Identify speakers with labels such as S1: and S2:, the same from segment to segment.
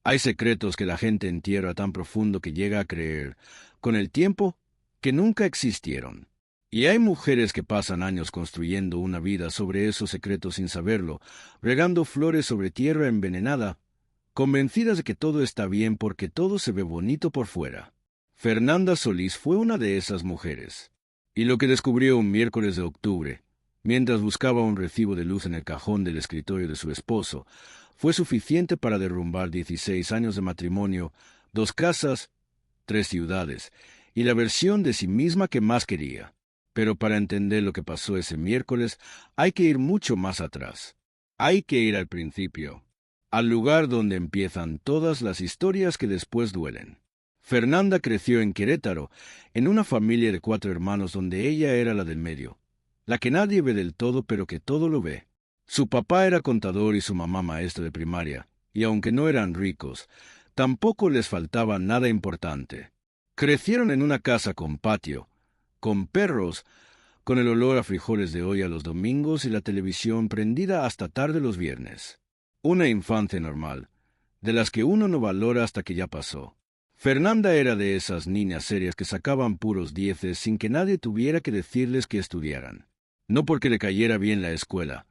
S1: Hay secretos que la gente entierra tan profundo que llega a creer, con el tiempo, que nunca existieron. Y hay mujeres que pasan años construyendo una vida sobre esos secretos sin saberlo, regando flores sobre tierra envenenada, convencidas de que todo está bien porque todo se ve bonito por fuera. Fernanda Solís fue una de esas mujeres. Y lo que descubrió un miércoles de octubre, mientras buscaba un recibo de luz en el cajón del escritorio de su esposo, fue suficiente para derrumbar 16 años de matrimonio, 2 casas, 3 ciudades, y la versión de sí misma que más quería. Pero para entender lo que pasó ese miércoles, hay que ir mucho más atrás. Hay que ir al principio, al lugar donde empiezan todas las historias que después duelen. Fernanda creció en Querétaro, en una familia de 4 hermanos donde ella era la del medio, la que nadie ve del todo pero que todo lo ve. Su papá era contador y su mamá maestra de primaria, y aunque no eran ricos, tampoco les faltaba nada importante. Crecieron en una casa con patio, con perros, con el olor a frijoles de olla los domingos y la televisión prendida hasta tarde los viernes. Una infancia normal, de las que uno no valora hasta que ya pasó. Fernanda era de esas niñas serias que sacaban puros dieces sin que nadie tuviera que decirles que estudiaran. No porque le cayera bien la escuela,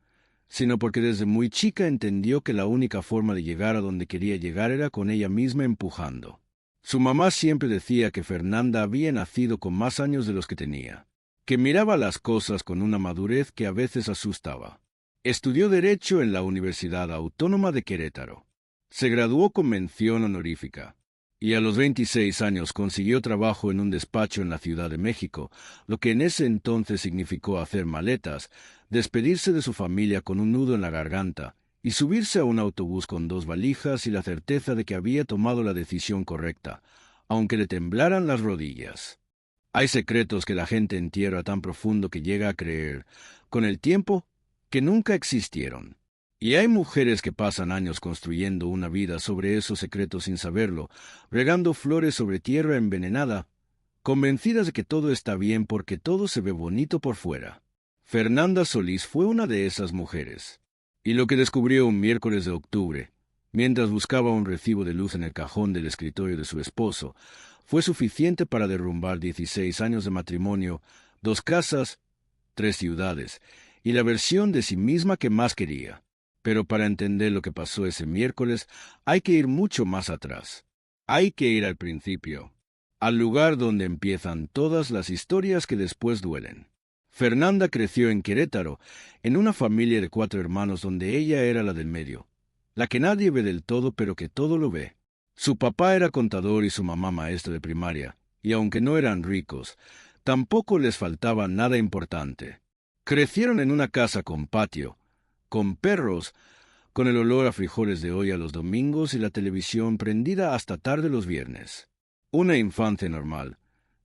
S1: sino porque desde muy chica entendió que la única forma de llegar a donde quería llegar era con ella misma empujando. Su mamá siempre decía que Fernanda había nacido con más años de los que tenía, que miraba las cosas con una madurez que a veces asustaba. Estudió Derecho en la Universidad Autónoma de Querétaro. Se graduó con mención honorífica, y a los 26 años consiguió trabajo en un despacho en la Ciudad de México, lo que en ese entonces significó hacer maletas, despedirse de su familia con un nudo en la garganta, y subirse a un autobús con 2 valijas y la certeza de que había tomado la decisión correcta, aunque le temblaran las rodillas. Hay secretos que la gente entierra tan profundo que llega a creer, con el tiempo, que nunca existieron. Y hay mujeres que pasan años construyendo una vida sobre esos secretos sin saberlo, regando flores sobre tierra envenenada, convencidas de que todo está bien porque todo se ve bonito por fuera. Fernanda Solís fue una de esas mujeres. Y lo que descubrió un miércoles de octubre, mientras buscaba un recibo de luz en el cajón del escritorio de su esposo, fue suficiente para derrumbar 16 años de matrimonio, 2 casas, 3 ciudades, y la versión de sí misma que más quería. Pero para entender lo que pasó ese miércoles, hay que ir mucho más atrás. Hay que ir al principio, al lugar donde empiezan todas las historias que después duelen. Fernanda creció en Querétaro, en una familia de 4 hermanos donde ella era la del medio, la que nadie ve del todo pero que todo lo ve. Su papá era contador y su mamá maestra de primaria, y aunque no eran ricos, tampoco les faltaba nada importante. Crecieron en una casa con patio, con perros, con el olor a frijoles de olla los domingos y la televisión prendida hasta tarde los viernes. Una infancia normal,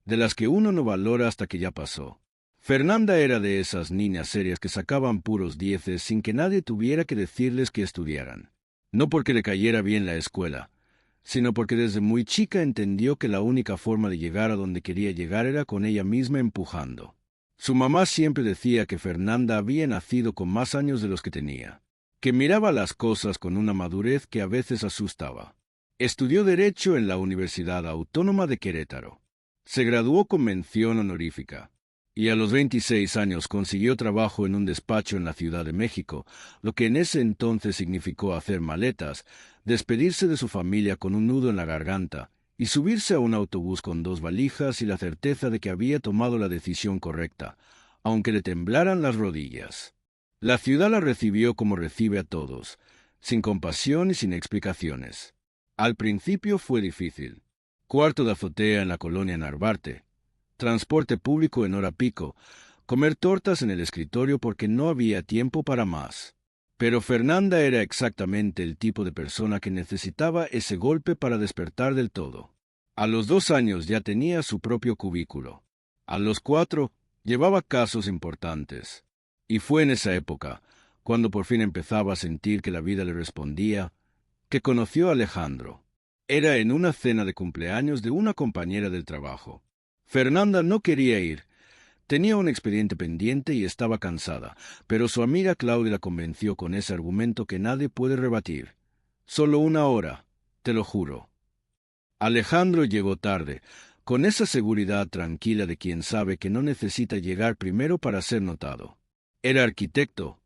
S1: de las que uno no valora hasta que ya pasó. Fernanda era de esas niñas serias que sacaban puros dieces sin que nadie tuviera que decirles que estudiaran. No porque le cayera bien la escuela, sino porque desde muy chica entendió que la única forma de llegar a donde quería llegar era con ella misma empujando. Su mamá siempre decía que Fernanda había nacido con más años de los que tenía, que miraba las cosas con una madurez que a veces asustaba. Estudió Derecho en la Universidad Autónoma de Querétaro. Se graduó con mención honorífica, y a los 26 años consiguió trabajo en un despacho en la Ciudad de México, lo que en ese entonces significó hacer maletas, despedirse de su familia con un nudo en la garganta, y subirse a un autobús con 2 valijas y la certeza de que había tomado la decisión correcta, aunque le temblaran las rodillas. La ciudad la recibió como recibe a todos, sin compasión y sin explicaciones. Al principio fue difícil. Cuarto de azotea en la colonia Narvarte, transporte público en hora pico, comer tortas en el escritorio porque no había tiempo para más. Pero Fernanda era exactamente el tipo de persona que necesitaba ese golpe para despertar del todo. A los 2 años ya tenía su propio cubículo. A los 4 llevaba casos importantes. Y fue en esa época, cuando por fin empezaba a sentir que la vida le respondía, que conoció a Alejandro. Era en una cena de cumpleaños de una compañera del trabajo. Fernanda no quería ir. Tenía un expediente pendiente y estaba cansada, pero su amiga Claudia la convenció con ese argumento que nadie puede rebatir. Solo 1 hora, te lo juro. Alejandro llegó tarde, con esa seguridad tranquila de quien sabe que no necesita llegar primero para ser notado. Era arquitecto,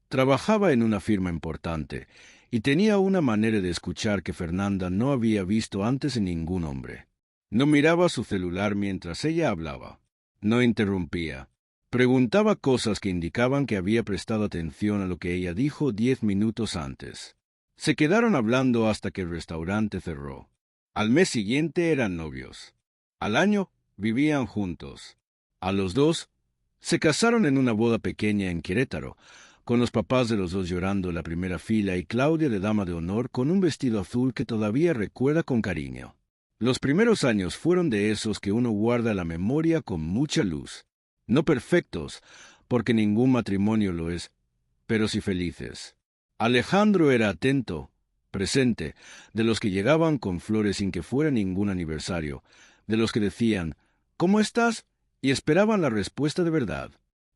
S1: trabajaba en una firma importante, y tenía una manera de escuchar que Fernanda no había visto antes en ningún hombre. No miraba su celular mientras ella hablaba. No interrumpía. Preguntaba cosas que indicaban que había prestado atención a lo que ella dijo 10 minutos antes. Se quedaron hablando hasta que el restaurante cerró. Al mes siguiente eran novios. Al año vivían juntos. A los 2 se casaron en una boda pequeña en Querétaro, con los papás de los dos llorando en la primera fila y Claudia de dama de honor con un vestido azul que todavía recuerda con cariño. Los primeros años fueron de esos que uno guarda la memoria con mucha luz. No perfectos, porque ningún matrimonio lo es, pero sí felices. Alejandro era atento, presente, de los que llegaban con flores sin que fuera ningún aniversario, de los que decían, ¿cómo estás? Y esperaban la respuesta de verdad.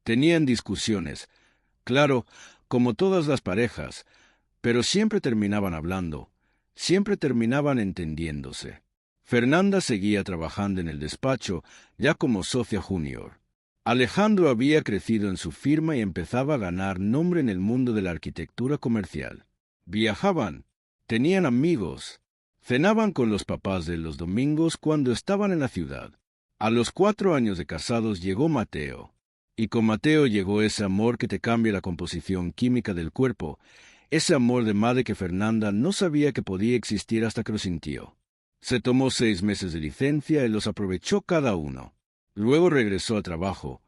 S1: Tenían discusiones, claro, como todas las parejas, pero siempre terminaban hablando, siempre terminaban entendiéndose. Fernanda seguía trabajando en el despacho, ya como socia junior. Alejandro había crecido en su firma y empezaba a ganar nombre en el mundo de la arquitectura comercial. Viajaban, tenían amigos, cenaban con los papás de los domingos cuando estaban en la ciudad. A los 4 años de casados llegó Mateo, y con Mateo llegó ese amor que te cambia la composición química del cuerpo, ese amor de madre que Fernanda no sabía que podía existir hasta que lo sintió. Se tomó 6 meses de licencia y los aprovechó cada uno. Luego regresó al trabajo,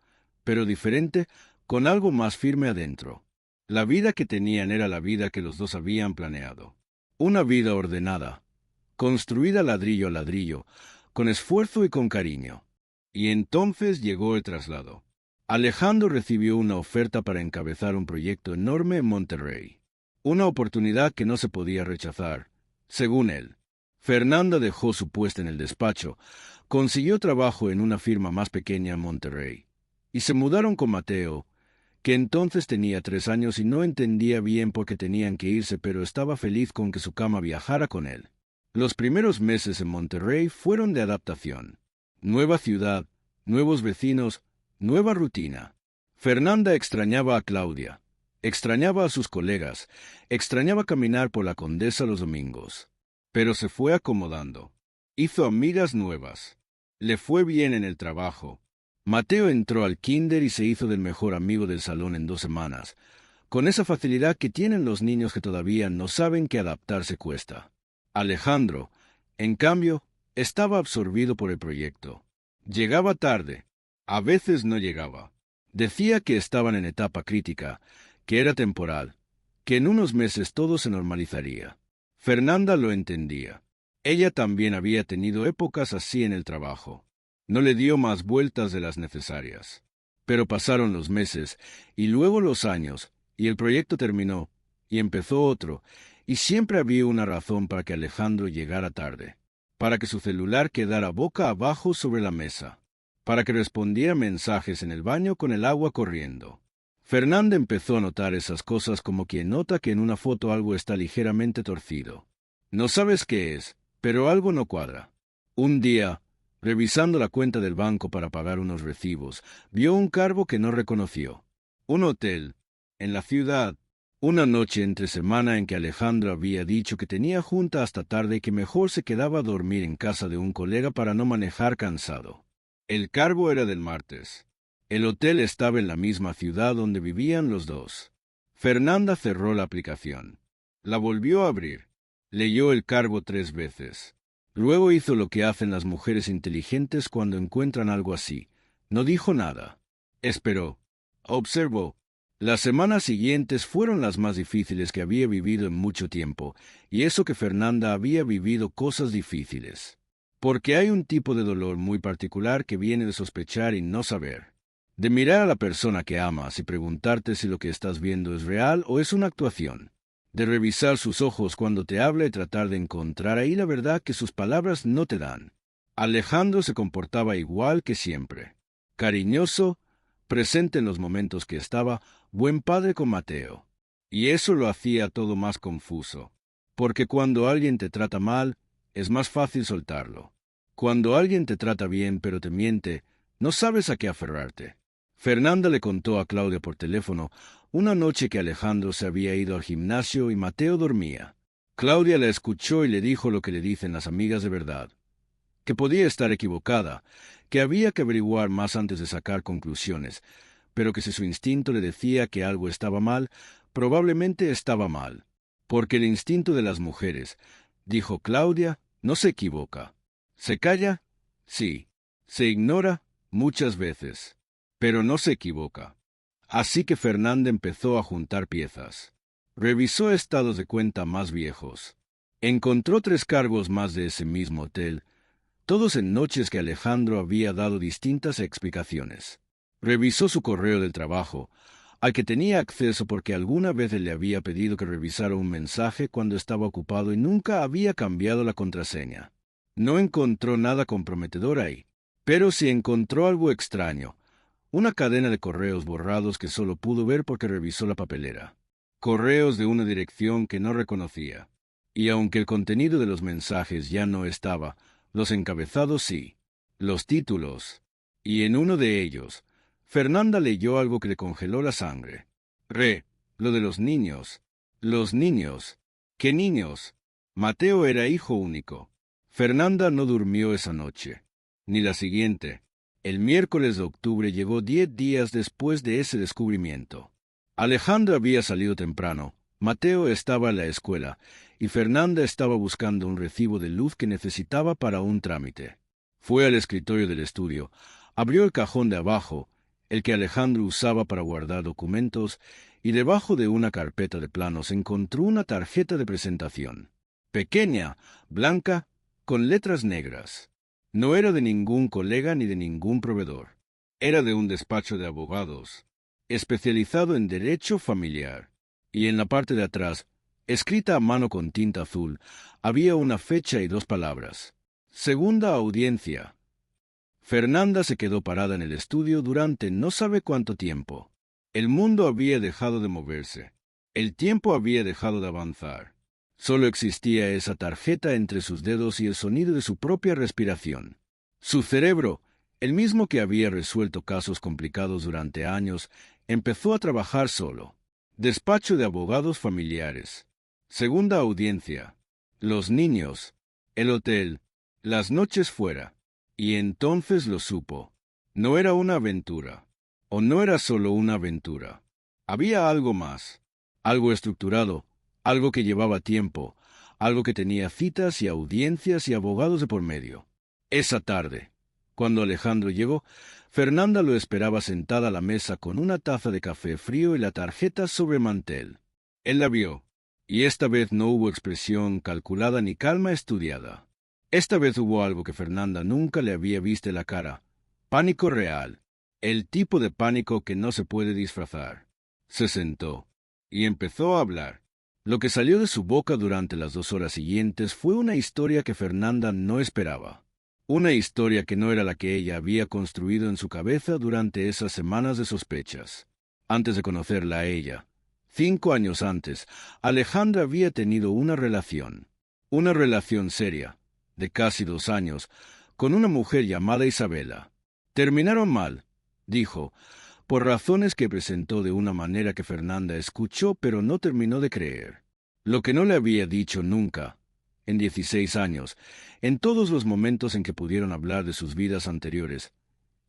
S1: pero diferente, con algo más firme adentro. La vida que tenían era la vida que los dos habían planeado. Una vida ordenada, construida ladrillo a ladrillo, con esfuerzo y con cariño. Y entonces llegó el traslado. Alejandro recibió una oferta para encabezar un proyecto enorme en Monterrey. Una oportunidad que no se podía rechazar, según él. Fernanda dejó su puesto en el despacho, consiguió trabajo en una firma más pequeña en Monterrey, y se mudaron con Mateo, que entonces tenía 3 años y no entendía bien por qué tenían que irse, pero estaba feliz con que su cama viajara con él. Los primeros meses en Monterrey fueron de adaptación. Nueva ciudad, nuevos vecinos, nueva rutina. Fernanda extrañaba a Claudia, extrañaba a sus colegas, extrañaba caminar por la Condesa los domingos. Pero se fue acomodando. Hizo amigas nuevas. Le fue bien en el trabajo. Mateo entró al kinder y se hizo del mejor amigo del salón en 2 semanas, con esa facilidad que tienen los niños que todavía no saben que adaptarse cuesta. Alejandro, en cambio, estaba absorbido por el proyecto. Llegaba tarde. A veces no llegaba. Decía que estaban en etapa crítica, que era temporal, que en unos meses todo se normalizaría. Fernanda lo entendía. Ella también había tenido épocas así en el trabajo. No le dio más vueltas de las necesarias. Pero pasaron los meses, y luego los años, y el proyecto terminó, y empezó otro, y siempre había una razón para que Alejandro llegara tarde. Para que su celular quedara boca abajo sobre la mesa. Para que respondiera mensajes en el baño con el agua corriendo. Fernanda empezó a notar esas cosas como quien nota que en una foto algo está ligeramente torcido. No sabes qué es, pero algo no cuadra. Un día, revisando la cuenta del banco para pagar unos recibos, vio un cargo que no reconoció. Un hotel, en la ciudad. Una noche entre semana en que Alejandro había dicho que tenía junta hasta tarde y que mejor se quedaba a dormir en casa de un colega para no manejar cansado. El cargo era del martes. El hotel estaba en la misma ciudad donde vivían los dos. Fernanda cerró la aplicación. La volvió a abrir. Leyó el cargo 3 veces. Luego hizo lo que hacen las mujeres inteligentes cuando encuentran algo así. No dijo nada. Esperó. Observó. Las semanas siguientes fueron las más difíciles que había vivido en mucho tiempo, y eso que Fernanda había vivido cosas difíciles. Porque hay un tipo de dolor muy particular que viene de sospechar y no saber. De mirar a la persona que amas y preguntarte si lo que estás viendo es real o es una actuación. De revisar sus ojos cuando te habla y tratar de encontrar ahí la verdad que sus palabras no te dan. Alejandro se comportaba igual que siempre. Cariñoso, presente en los momentos que estaba, buen padre con Mateo. Y eso lo hacía todo más confuso. porque cuando alguien te trata mal, es más fácil soltarlo. Cuando alguien te trata bien pero te miente, no sabes a qué aferrarte. Fernanda le contó a Claudia por teléfono una noche que Alejandro se había ido al gimnasio y Mateo dormía. Claudia la escuchó y le dijo lo que le dicen las amigas de verdad, que podía estar equivocada, que había que averiguar más antes de sacar conclusiones, pero que si su instinto le decía que algo estaba mal, probablemente estaba mal, porque el instinto de las mujeres, dijo Claudia, no se equivoca. ¿Se calla? Sí. Se ignora muchas veces, pero no se equivoca. Así que Fernanda empezó a juntar piezas. Revisó estados de cuenta más viejos. Encontró 3 cargos más de ese mismo hotel, todos en noches que Alejandro había dado distintas explicaciones. Revisó su correo del trabajo, al que tenía acceso porque alguna vez le había pedido que revisara un mensaje cuando estaba ocupado y nunca había cambiado la contraseña. No encontró nada comprometedor ahí, pero sí encontró algo extraño, una cadena de correos borrados que solo pudo ver porque revisó la papelera. Correos de una dirección que no reconocía. Y aunque el contenido de los mensajes ya no estaba, los encabezados sí, los títulos. Y en uno de ellos, Fernanda leyó algo que le congeló la sangre. Lo de los niños. Los niños. ¿Qué niños? Mateo era hijo único. Fernanda no durmió esa noche, ni la siguiente. El miércoles de octubre llegó 10 días después de ese descubrimiento. Alejandro había salido temprano, Mateo estaba en la escuela, y Fernanda estaba buscando un recibo de luz que necesitaba para un trámite. Fue al escritorio del estudio, abrió el cajón de abajo, el que Alejandro usaba para guardar documentos, y debajo de una carpeta de planos encontró una tarjeta de presentación. Pequeña, blanca, con letras negras. No era de ningún colega ni de ningún proveedor. Era de un despacho de abogados, especializado en derecho familiar. Y en la parte de atrás, escrita a mano con tinta azul, había una fecha y 2 palabras. Segunda audiencia. Fernanda se quedó parada en el estudio durante no sabe cuánto tiempo. El mundo había dejado de moverse. El tiempo había dejado de avanzar. Solo existía esa tarjeta entre sus dedos y el sonido de su propia respiración. Su cerebro, el mismo que había resuelto casos complicados durante años, empezó a trabajar solo. Despacho de abogados familiares. Segunda audiencia. Los niños. El hotel. Las noches fuera. Y entonces lo supo. No era una aventura. O no era solo una aventura. Había algo más. Algo estructurado. Algo que llevaba tiempo. Algo que tenía citas y audiencias y abogados de por medio. Esa tarde, cuando Alejandro llegó, Fernanda lo esperaba sentada a la mesa con una taza de café frío y la tarjeta sobre el mantel. Él la vio, y esta vez no hubo expresión calculada ni calma estudiada. Esta vez hubo algo que Fernanda nunca le había visto en la cara. Pánico real. El tipo de pánico que no se puede disfrazar. Se sentó, y empezó a hablar. Lo que salió de su boca durante las 2 horas siguientes fue una historia que Fernanda no esperaba. Una historia que no era la que ella había construido en su cabeza durante esas semanas de sospechas. Antes de conocerla a ella, 5 años antes, Alejandra había tenido una relación seria, de casi 2 años, con una mujer llamada Isabela. Terminaron mal, dijo, por razones que presentó de una manera que Fernanda escuchó pero no terminó de creer. Lo que no le había dicho nunca, en 16 años, en todos los momentos en que pudieron hablar de sus vidas anteriores,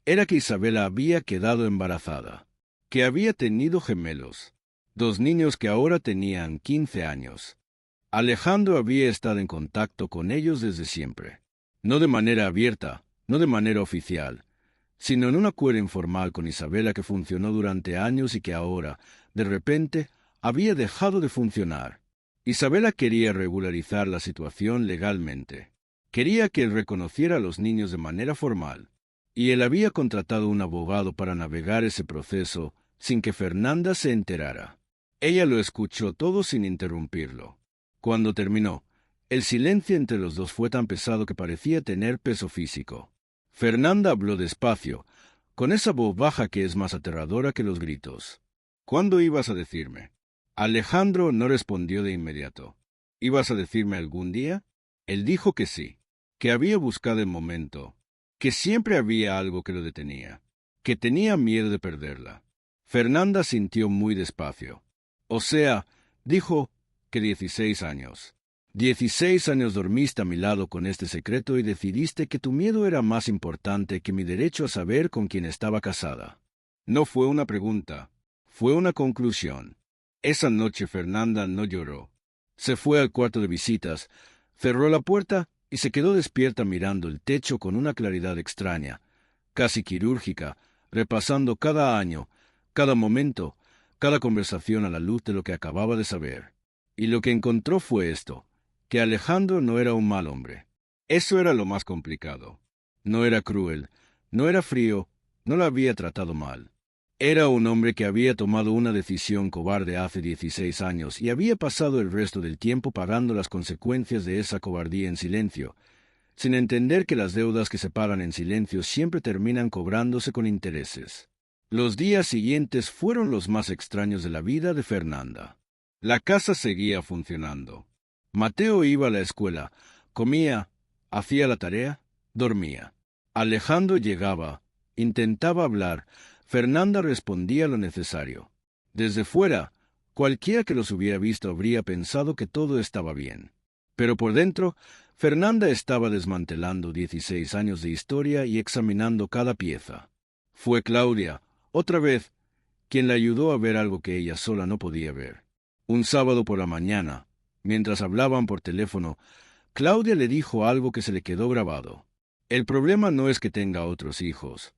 S1: era que Isabela había quedado embarazada, que había tenido gemelos, 2 niños que ahora tenían 15 años. Alejandro había estado en contacto con ellos desde siempre, no de manera abierta, no de manera oficial, sino en un acuerdo informal con Isabela que funcionó durante años y que ahora, de repente, había dejado de funcionar. Isabela quería regularizar la situación legalmente. Quería que él reconociera a los niños de manera formal, y él había contratado un abogado para navegar ese proceso sin que Fernanda se enterara. Ella lo escuchó todo sin interrumpirlo. Cuando terminó, el silencio entre los dos fue tan pesado que parecía tener peso físico. Fernanda habló despacio, con esa voz baja que es más aterradora que los gritos. ¿Cuándo ibas a decirme? Alejandro no respondió de inmediato. ¿Ibas a decirme algún día? Él dijo que sí, que había buscado el momento, que siempre había algo que lo detenía, que tenía miedo de perderla. Fernanda sintió muy despacio. O sea, dijo que 16 años. 16 años dormiste a mi lado con este secreto y decidiste que tu miedo era más importante que mi derecho a saber con quién estaba casada. No fue una pregunta, fue una conclusión. Esa noche Fernanda no lloró. Se fue al cuarto de visitas, cerró la puerta y se quedó despierta mirando el techo con una claridad extraña, casi quirúrgica, repasando cada año, cada momento, cada conversación a la luz de lo que acababa de saber. Y lo que encontró fue esto, que Alejandro no era un mal hombre. Eso era lo más complicado. No era cruel, no era frío, no la había tratado mal. Era un hombre que había tomado una decisión cobarde hace 16 años y había pasado el resto del tiempo pagando las consecuencias de esa cobardía en silencio, sin entender que las deudas que se pagan en silencio siempre terminan cobrándose con intereses. Los días siguientes fueron los más extraños de la vida de Fernanda. La casa seguía funcionando. Mateo iba a la escuela, comía, hacía la tarea, dormía. Alejandro llegaba, intentaba hablar, Fernanda respondía lo necesario. Desde fuera, cualquiera que los hubiera visto habría pensado que todo estaba bien. Pero por dentro, Fernanda estaba desmantelando 16 años de historia y examinando cada pieza. Fue Claudia, otra vez, quien la ayudó a ver algo que ella sola no podía ver. Un sábado por la mañana, mientras hablaban por teléfono, Claudia le dijo algo que se le quedó grabado. El problema no es que tenga otros hijos,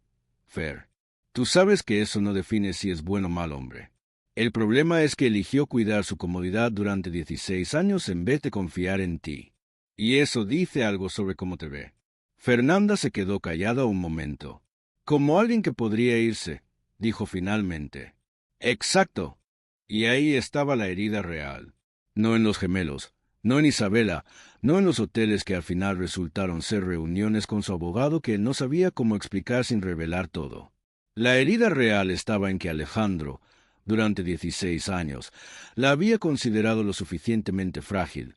S1: Fer. Tú sabes que eso no define si es buen o mal hombre. El problema es que eligió cuidar su comodidad durante 16 años en vez de confiar en ti. Y eso dice algo sobre cómo te ve. Fernanda se quedó callada un momento. Como alguien que podría irse, dijo finalmente. Exacto. Y ahí estaba la herida real. No en los gemelos, no en Isabela, no en los hoteles que al final resultaron ser reuniones con su abogado que no sabía cómo explicar sin revelar todo. La herida real estaba en que Alejandro, durante 16 años, la había considerado lo suficientemente frágil,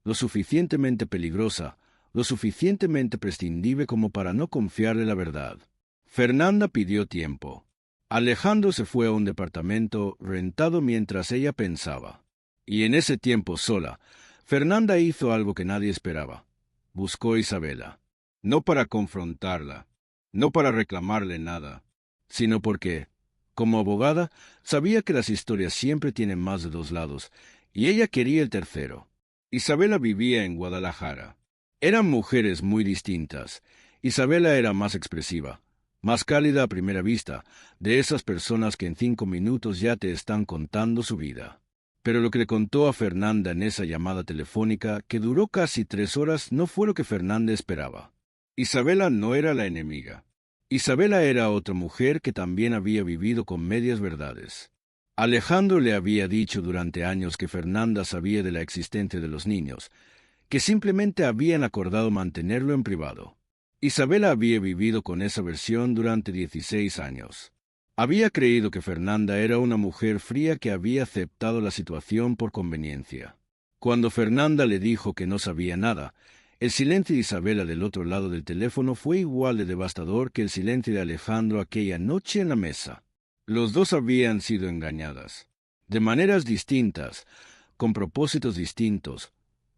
S1: lo suficientemente peligrosa, lo suficientemente prescindible como para no confiarle la verdad. Fernanda pidió tiempo. Alejandro se fue a un departamento rentado mientras ella pensaba. Y en ese tiempo sola, Fernanda hizo algo que nadie esperaba. Buscó a Isabela. No para confrontarla, no para reclamarle nada, sino porque, como abogada, sabía que las historias siempre tienen más de dos lados, y ella quería el tercero. Isabela vivía en Guadalajara. Eran mujeres muy distintas. Isabela era más expresiva, más cálida a primera vista, de esas personas que en 5 minutos ya te están contando su vida. Pero lo que le contó a Fernanda en esa llamada telefónica, que duró casi 3 horas, no fue lo que Fernanda esperaba. Isabela no era la enemiga. Isabela era otra mujer que también había vivido con medias verdades. Alejandro le había dicho durante años que Fernanda sabía de la existencia de los niños, que simplemente habían acordado mantenerlo en privado. Isabela había vivido con esa versión durante 16 años. Había creído que Fernanda era una mujer fría que había aceptado la situación por conveniencia. Cuando Fernanda le dijo que no sabía nada, el silencio de Isabela del otro lado del teléfono fue igual de devastador que el silencio de Alejandro aquella noche en la mesa. Los dos habían sido engañadas, de maneras distintas, con propósitos distintos,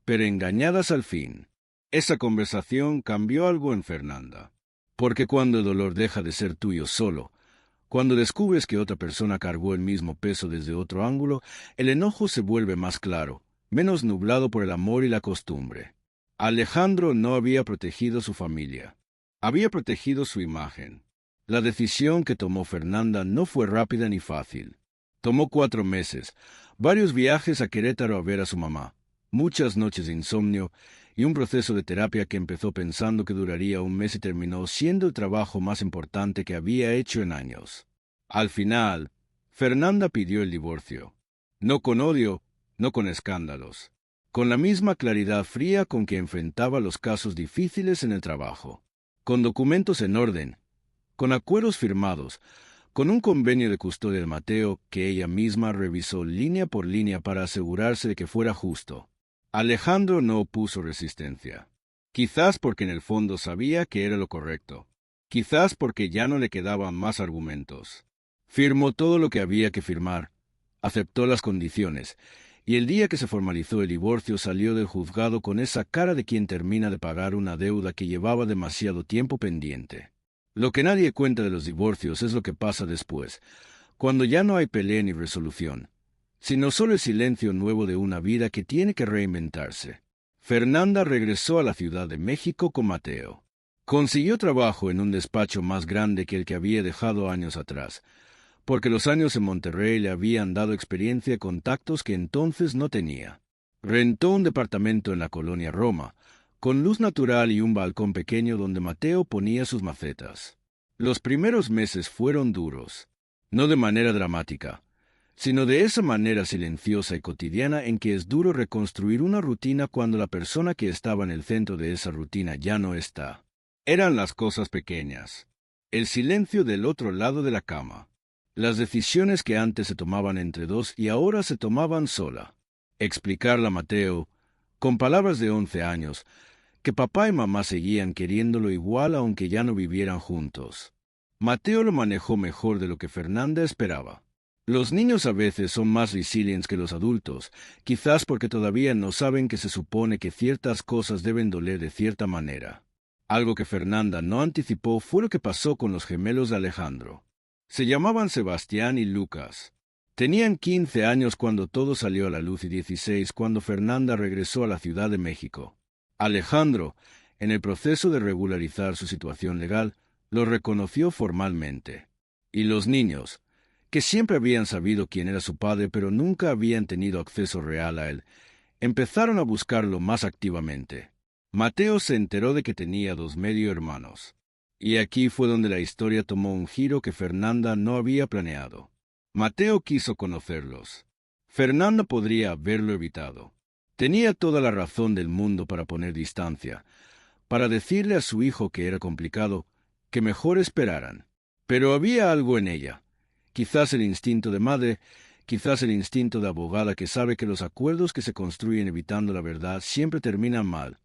S1: pero engañadas al fin. Esa conversación cambió algo en Fernanda, porque cuando el dolor deja de ser tuyo solo, cuando descubres que otra persona cargó el mismo peso desde otro ángulo, el enojo se vuelve más claro, menos nublado por el amor y la costumbre. Alejandro no había protegido su familia, había protegido su imagen. La decisión que tomó Fernanda no fue rápida ni fácil. Tomó 4 meses, varios viajes a Querétaro a ver a su mamá, muchas noches de insomnio y un proceso de terapia que empezó pensando que duraría un mes y terminó siendo el trabajo más importante que había hecho en años. Al final, Fernanda pidió el divorcio. No con odio, no con escándalos. Con la misma claridad fría con que enfrentaba los casos difíciles en el trabajo. Con documentos en orden, con acuerdos firmados, con un convenio de custodia de Mateo que ella misma revisó línea por línea para asegurarse de que fuera justo. Alejandro no opuso resistencia. Quizás porque en el fondo sabía que era lo correcto. Quizás porque ya no le quedaban más argumentos. Firmó todo lo que había que firmar. Aceptó las condiciones. Y el día que se formalizó el divorcio salió del juzgado con esa cara de quien termina de pagar una deuda que llevaba demasiado tiempo pendiente. Lo que nadie cuenta de los divorcios es lo que pasa después, cuando ya no hay pelea ni resolución, sino solo el silencio nuevo de una vida que tiene que reinventarse. Fernanda regresó a la Ciudad de México con Mateo. Consiguió trabajo en un despacho más grande que el que había dejado años atrás, porque los años en Monterrey le habían dado experiencia y contactos que entonces no tenía. Rentó un departamento en la colonia Roma, con luz natural y un balcón pequeño donde Mateo ponía sus macetas. Los primeros meses fueron duros, no de manera dramática, sino de esa manera silenciosa y cotidiana en que es duro reconstruir una rutina cuando la persona que estaba en el centro de esa rutina ya no está. Eran las cosas pequeñas, el silencio del otro lado de la cama, las decisiones que antes se tomaban entre dos y ahora se tomaban sola. Explicarle a Mateo, con palabras de 11 años, que papá y mamá seguían queriéndolo igual aunque ya no vivieran juntos. Mateo lo manejó mejor de lo que Fernanda esperaba. Los niños a veces son más resilientes que los adultos, quizás porque todavía no saben que se supone que ciertas cosas deben doler de cierta manera. Algo que Fernanda no anticipó fue lo que pasó con los gemelos de Alejandro. Se llamaban Sebastián y Lucas. Tenían 15 años cuando todo salió a la luz y 16 cuando Fernanda regresó a la Ciudad de México. Alejandro, en el proceso de regularizar su situación legal, lo reconoció formalmente. Y los niños, que siempre habían sabido quién era su padre pero nunca habían tenido acceso real a él, empezaron a buscarlo más activamente. Mateo se enteró de que tenía 2 medio hermanos. Y aquí fue donde la historia tomó un giro que Fernanda no había planeado. Mateo quiso conocerlos. Fernanda podría haberlo evitado. Tenía toda la razón del mundo para poner distancia, para decirle a su hijo que era complicado, que mejor esperaran. Pero había algo en ella, quizás el instinto de madre, quizás el instinto de abogada que sabe que los acuerdos que se construyen evitando la verdad siempre terminan mal,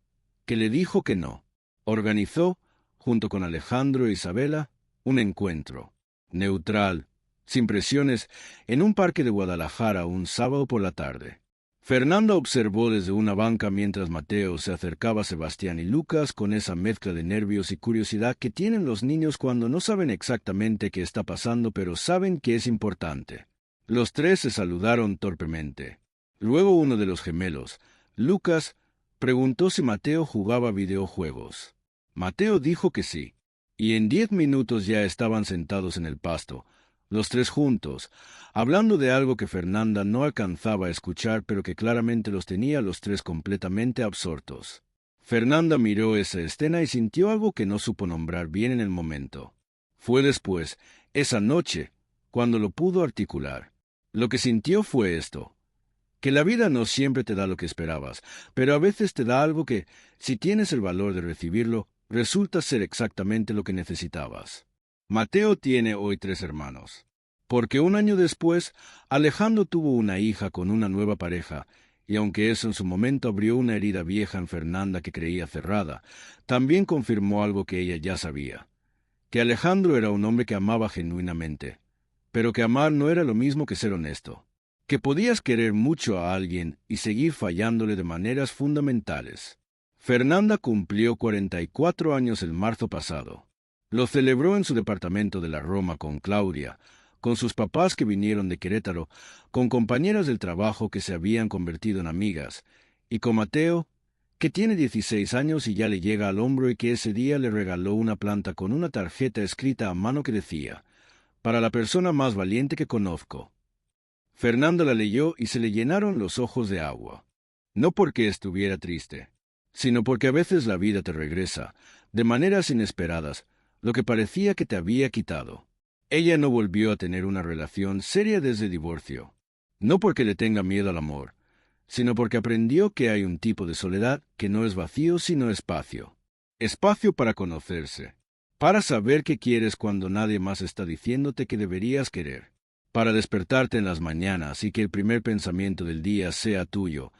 S1: que le dijo que no. Organizó, junto con Alejandro e Isabela, un encuentro, neutral, sin presiones, en un parque de Guadalajara un sábado por la tarde. Fernanda observó desde una banca mientras Mateo se acercaba a Sebastián y Lucas con esa mezcla de nervios y curiosidad que tienen los niños cuando no saben exactamente qué está pasando pero saben que es importante. Los tres se saludaron torpemente. Luego uno de los gemelos, Lucas, preguntó si Mateo jugaba videojuegos. Mateo dijo que sí, y en 10 minutos ya estaban sentados en el pasto, los tres juntos, hablando de algo que Fernanda no alcanzaba a escuchar, pero que claramente los tenía los tres completamente absortos. Fernanda miró esa escena y sintió algo que no supo nombrar bien en el momento. Fue después, esa noche, cuando lo pudo articular. Lo que sintió fue esto: que la vida no siempre te da lo que esperabas, pero a veces te da algo que, si tienes el valor de recibirlo, resulta ser exactamente lo que necesitabas. Mateo tiene hoy 3 hermanos, porque un año después, Alejandro tuvo una hija con una nueva pareja, y aunque eso en su momento abrió una herida vieja en Fernanda que creía cerrada, también confirmó algo que ella ya sabía, que Alejandro era un hombre que amaba genuinamente, pero que amar no era lo mismo que ser honesto, que podías querer mucho a alguien y seguir fallándole de maneras fundamentales. Fernanda cumplió 44 años el marzo pasado. Lo celebró en su departamento de la Roma con Claudia, con sus papás que vinieron de Querétaro, con compañeras del trabajo que se habían convertido en amigas, y con Mateo, que tiene 16 años y ya le llega al hombro y que ese día le regaló una planta con una tarjeta escrita a mano que decía: «Para la persona más valiente que conozco». Fernanda la leyó y se le llenaron los ojos de agua. No porque estuviera triste, sino porque a veces la vida te regresa, de maneras inesperadas, lo que parecía que te había quitado. Ella no volvió a tener una relación seria desde el divorcio. No porque le tenga miedo al amor, sino porque aprendió que hay un tipo de soledad que no es vacío sino espacio. Espacio para conocerse, para saber qué quieres cuando nadie más está diciéndote que deberías querer, para despertarte en las mañanas y que el primer pensamiento del día sea tuyo,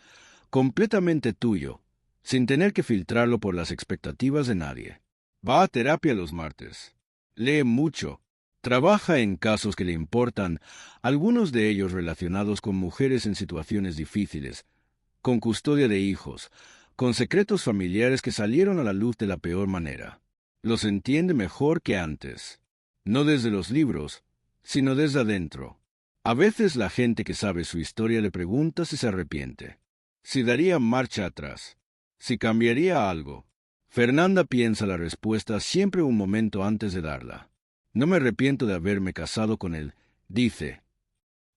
S1: completamente tuyo, sin tener que filtrarlo por las expectativas de nadie. Va a terapia los martes. Lee mucho. Trabaja en casos que le importan, algunos de ellos relacionados con mujeres en situaciones difíciles, con custodia de hijos, con secretos familiares que salieron a la luz de la peor manera. Los entiende mejor que antes. No desde los libros, sino desde adentro. A veces la gente que sabe su historia le pregunta si se arrepiente, si daría marcha atrás, si cambiaría algo. Fernanda piensa la respuesta siempre un momento antes de darla. No me arrepiento de haberme casado con él, dice.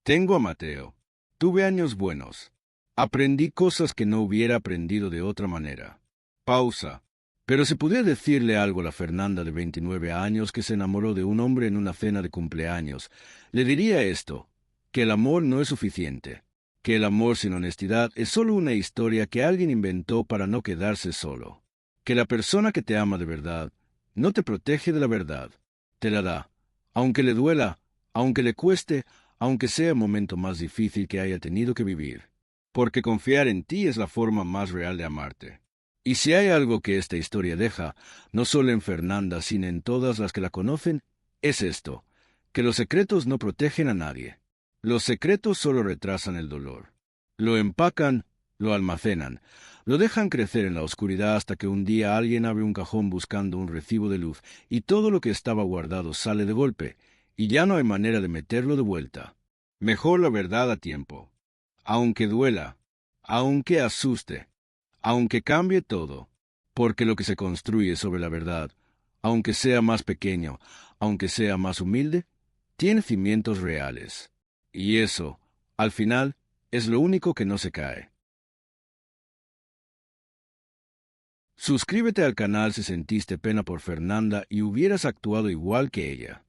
S1: Tengo a Mateo. Tuve años buenos. Aprendí cosas que no hubiera aprendido de otra manera. Pausa. Pero si pudiera decirle algo a la Fernanda de 29 años que se enamoró de un hombre en una cena de cumpleaños, le diría esto, que el amor no es suficiente, que el amor sin honestidad es solo una historia que alguien inventó para no quedarse solo, que la persona que te ama de verdad no te protege de la verdad, te la da, aunque le duela, aunque le cueste, aunque sea el momento más difícil que haya tenido que vivir, porque confiar en ti es la forma más real de amarte. Y si hay algo que esta historia deja, no solo en Fernanda, sino en todas las que la conocen, es esto, que los secretos no protegen a nadie. Los secretos solo retrasan el dolor. Lo empacan, lo almacenan, lo dejan crecer en la oscuridad hasta que un día alguien abre un cajón buscando un recibo de luz y todo lo que estaba guardado sale de golpe, y ya no hay manera de meterlo de vuelta. Mejor la verdad a tiempo. Aunque duela, aunque asuste, aunque cambie todo, porque lo que se construye sobre la verdad, aunque sea más pequeño, aunque sea más humilde, tiene cimientos reales. Y eso, al final, es lo único que no se cae. Suscríbete al canal si sentiste pena por Fernanda y hubieras actuado igual que ella.